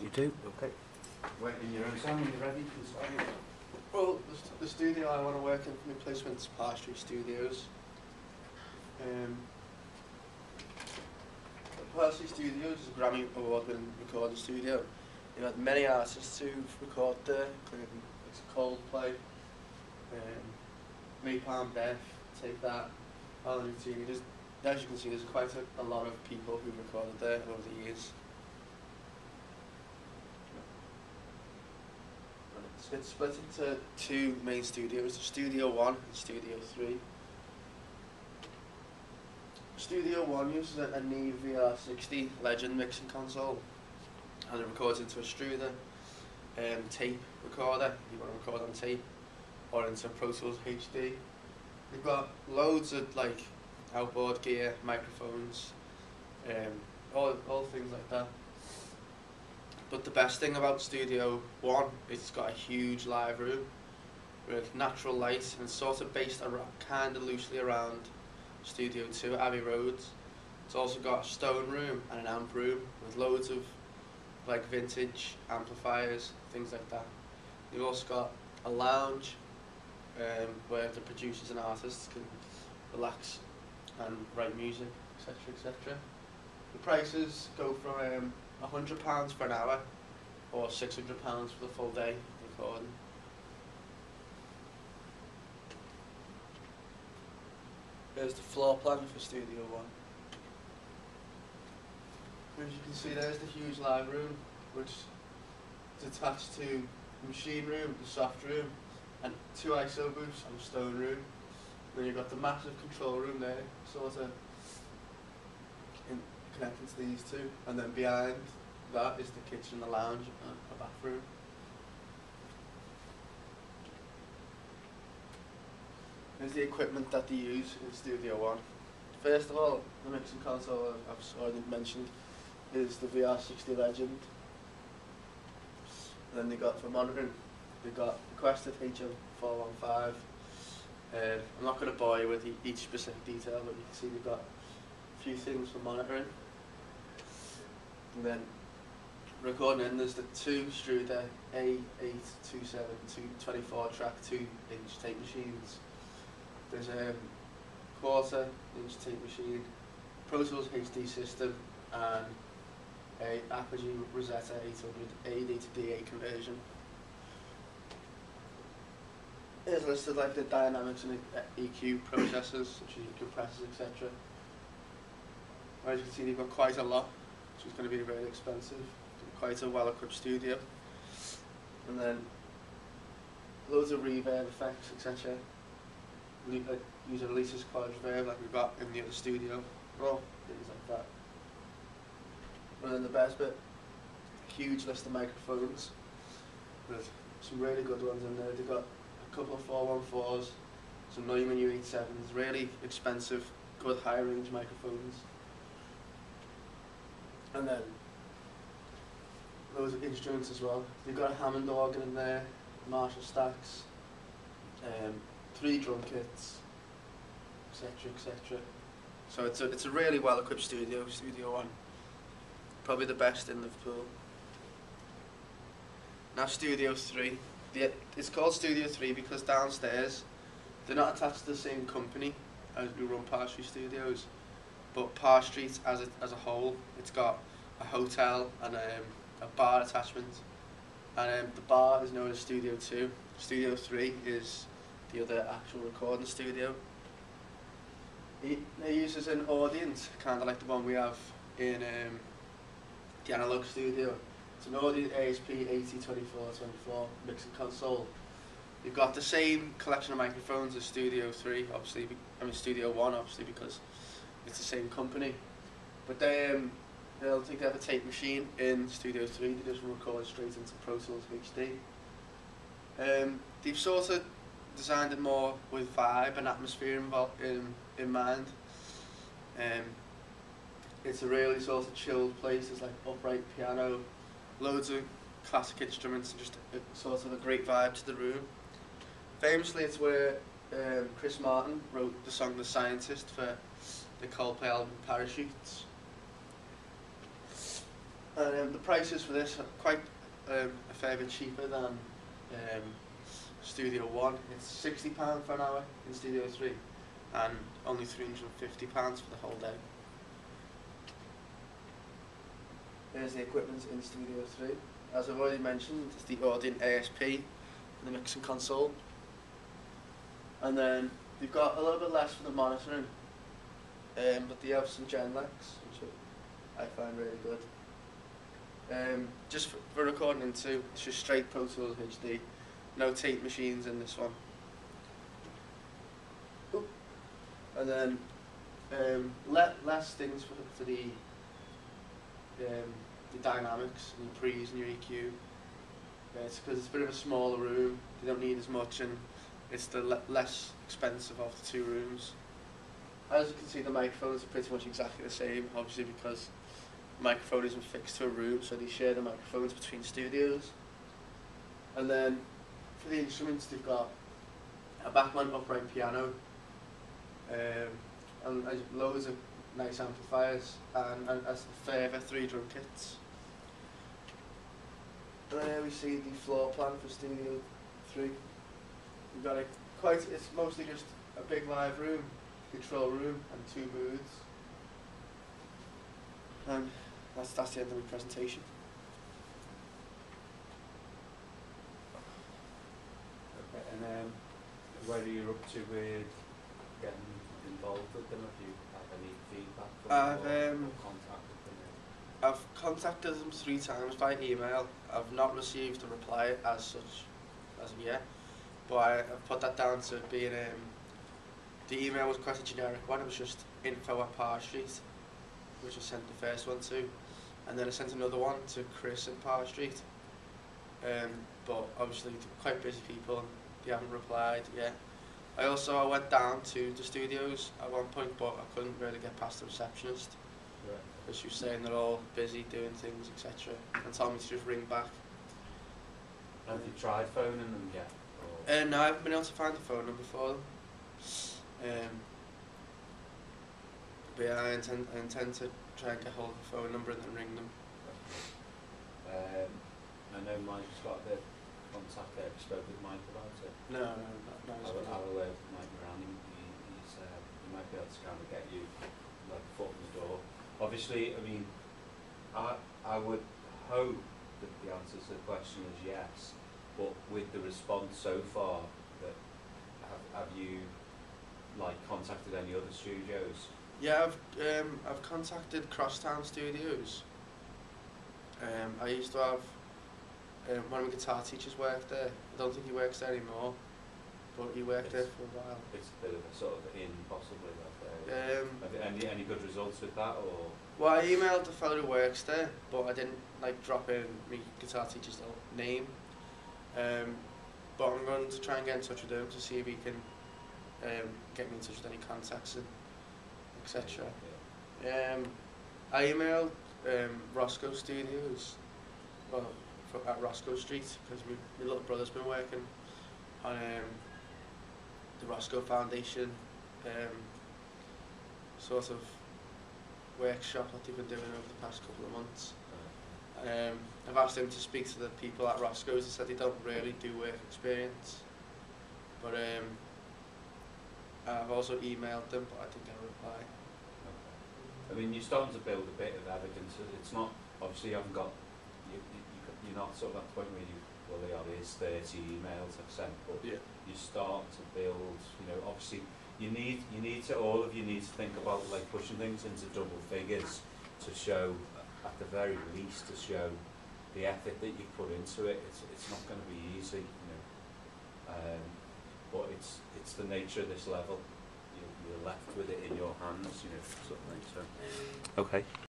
You do? Okay. Waiting your own sound when you're ready to start. Well, the studio I want to work in for my placement is Parsley Studios. Parsley Studios is a Grammy Award-winning recording studio. You've had many artists who've recorded there, including Coldplay, Napalm Death, Take That, Alan Routine. As you can see, there's quite a lot of people who've recorded there over the years. It's split into two main studios, Studio 1 and Studio 3. Studio 1 uses a Neve VR60 Legend mixing console, and it records into a Struder tape recorder if you want to record on tape, or into Pro Tools HD. You've got loads of like outboard gear, microphones, all things like that. But the best thing about Studio 1 is it's got a huge live room with natural light, and it's sort of based around, kind of loosely around Studio 2 at Abbey Road. It's also got a stone room and an amp room with loads of like vintage amplifiers, things like that. You've also got a lounge where the producers and artists can relax and write music, etc, etc. The prices go from £100 for an hour or £600 for the full day recording. There's the floor plan for Studio 1. As you can see, there's the huge live room, which is attached to the machine room, the soft room, and 2 ISO booths and a stone room. Then you've got the massive control room there, sort of connected to these two, and then behind that is the kitchen, the lounge, and a bathroom. Here's the equipment that they use in Studio 1. First of all, the mixing console I've already mentioned is the VR60 Legend. And then they got for monitoring, they got requested HM415. I'm not going to bore you with each specific detail, but you can see they've got a few things for monitoring. And then recording in, there's the 2 Struder A827 24 track 2-inch tape machines. There's a 1/4-inch tape machine, Pro Tools HD system, and a Apogee Rosetta 800 AD to DA conversion. Here's listed like the dynamics and EQ processors, such as compressors, etc. As you can see, they've got quite a lot, which is going to be very expensive. Quite a well-equipped studio. And then loads of reverb effects, etc. Using Lisa's quad reverb like we've got in the other studio. Well, things like that. And then the best bit, huge list of microphones with some really good ones in there. They've got a couple of 414s, some Neumann U87s, really expensive, good high range microphones. And then loads of instruments as well. They've got a Hammond organ in there, Marshall stacks, 3 drum kits, etc, etc. So it's a really well equipped studio, Studio 1. Probably the best in Liverpool. Now Studio 3. It's called Studio 3 because downstairs they're not attached to the same company as we run Parr Street Studios, but Parr Street as a whole, it's got a hotel and a bar attachment, and the bar is known as Studio 2. Studio 3 is the other actual recording studio. It uses an audience, kind of like the one we have in the analog studio. It's an Audient ASP 802424 mixing console. You've got the same collection of microphones as Studio 3, obviously. I mean Studio 1, obviously, because it's the same company. But they'll take a tape machine in Studio 3. They just record straight into Pro Tools HD. They've sort of designed it more with vibe and atmosphere in mind. It's a really sort of chilled place. There's like upright piano, loads of classic instruments, and just sort of a great vibe to the room. Famously, it's where Chris Martin wrote the song The Scientist for the Coldplay album Parachutes. And the prices for this are quite a fair bit cheaper than Studio 1. It's £60 for an hour in Studio 3 and only £350 for the whole day. Here's the equipment in Studio 3. As I've already mentioned, it's the Audient ASP for the mixing console. And then you've got a little bit less for the monitoring, but they have some Genlex, which I find really good. Just for recording into, it's just straight Pro Tools HD, no tape machines in this one. Oop. And then less things for the dynamics and your pre's and your EQ. It's because it's a bit of a smaller room, they don't need as much, and it's the less expensive of the two rooms. As you can see, the microphones are pretty much exactly the same, obviously because the microphone isn't fixed to a room, so they share the microphones between studios. And then for the instruments, they've got a backmount upright piano, and loads of nice amplifiers, and a further 3 drum kits. And then here we see the floor plan for Studio 3. We've got it's mostly just a big live room, control room, and 2 booths. And that's the end of the presentation. Okay, and where are you up to with getting involved with them? Have you had any feedback from them or contacted them? I've contacted them 3 times by email. I've not received a reply as such as of yet, but I've put that down to being the email was quite a generic one. It was just info@Parr Street, which I sent the first one to, and then I sent another one to Chris at Parr Street. But obviously they're quite busy people and they haven't replied yet. I went down to the studios at one point, but I couldn't really get past the receptionist. Right. Because she was saying they're all busy doing things, etc. and told me to just ring back. Have you tried phoning them yet? Or? No, I haven't been able to find the phone number for them. But yeah, I intend to try and get hold of the phone number and then ring them. I know Mike's got the contact there. Have you spoke with Mike about it? No. I'll aware of Mike Moran. He might be able to kind of get you like a foot in the door. Obviously, I mean, I would hope that the answer to the question is yes, but with the response so far, that have you like contacted any other studios? Yeah, I've contacted Crosstown Studios. I used to have one of my guitar teachers worked there. I don't think he works there anymore, but he worked there for a while. It's a bit of a sort of in possibly that have you any good results with that, or? Well, I emailed the fellow who works there, but I didn't like drop in my guitar teacher's name. But I'm going to try and get in touch with him to see if he can get me in touch with any contacts and etc. Yeah. I emailed Roscoe Studios, well, at Roscoe Street, because my little brother's been working on the Roscoe Foundation sort of workshop that they've been doing over the past couple of months. I've asked him to speak to the people at Roscoe's. They said they don't really do work experience, but I've also emailed them, but I didn't get a reply. I mean, you're starting to build a bit of evidence. It's not, obviously you haven't got, you're not sort of at the point where here's 30 emails I've sent, but yeah, you start to build, obviously you need to, all of you need to think about like pushing things into double figures to show, at the very least, to show the effort that you put into it. It's not going to be easy, but it's the nature of this level. You're left with it in your hands, sort of thing. So, okay.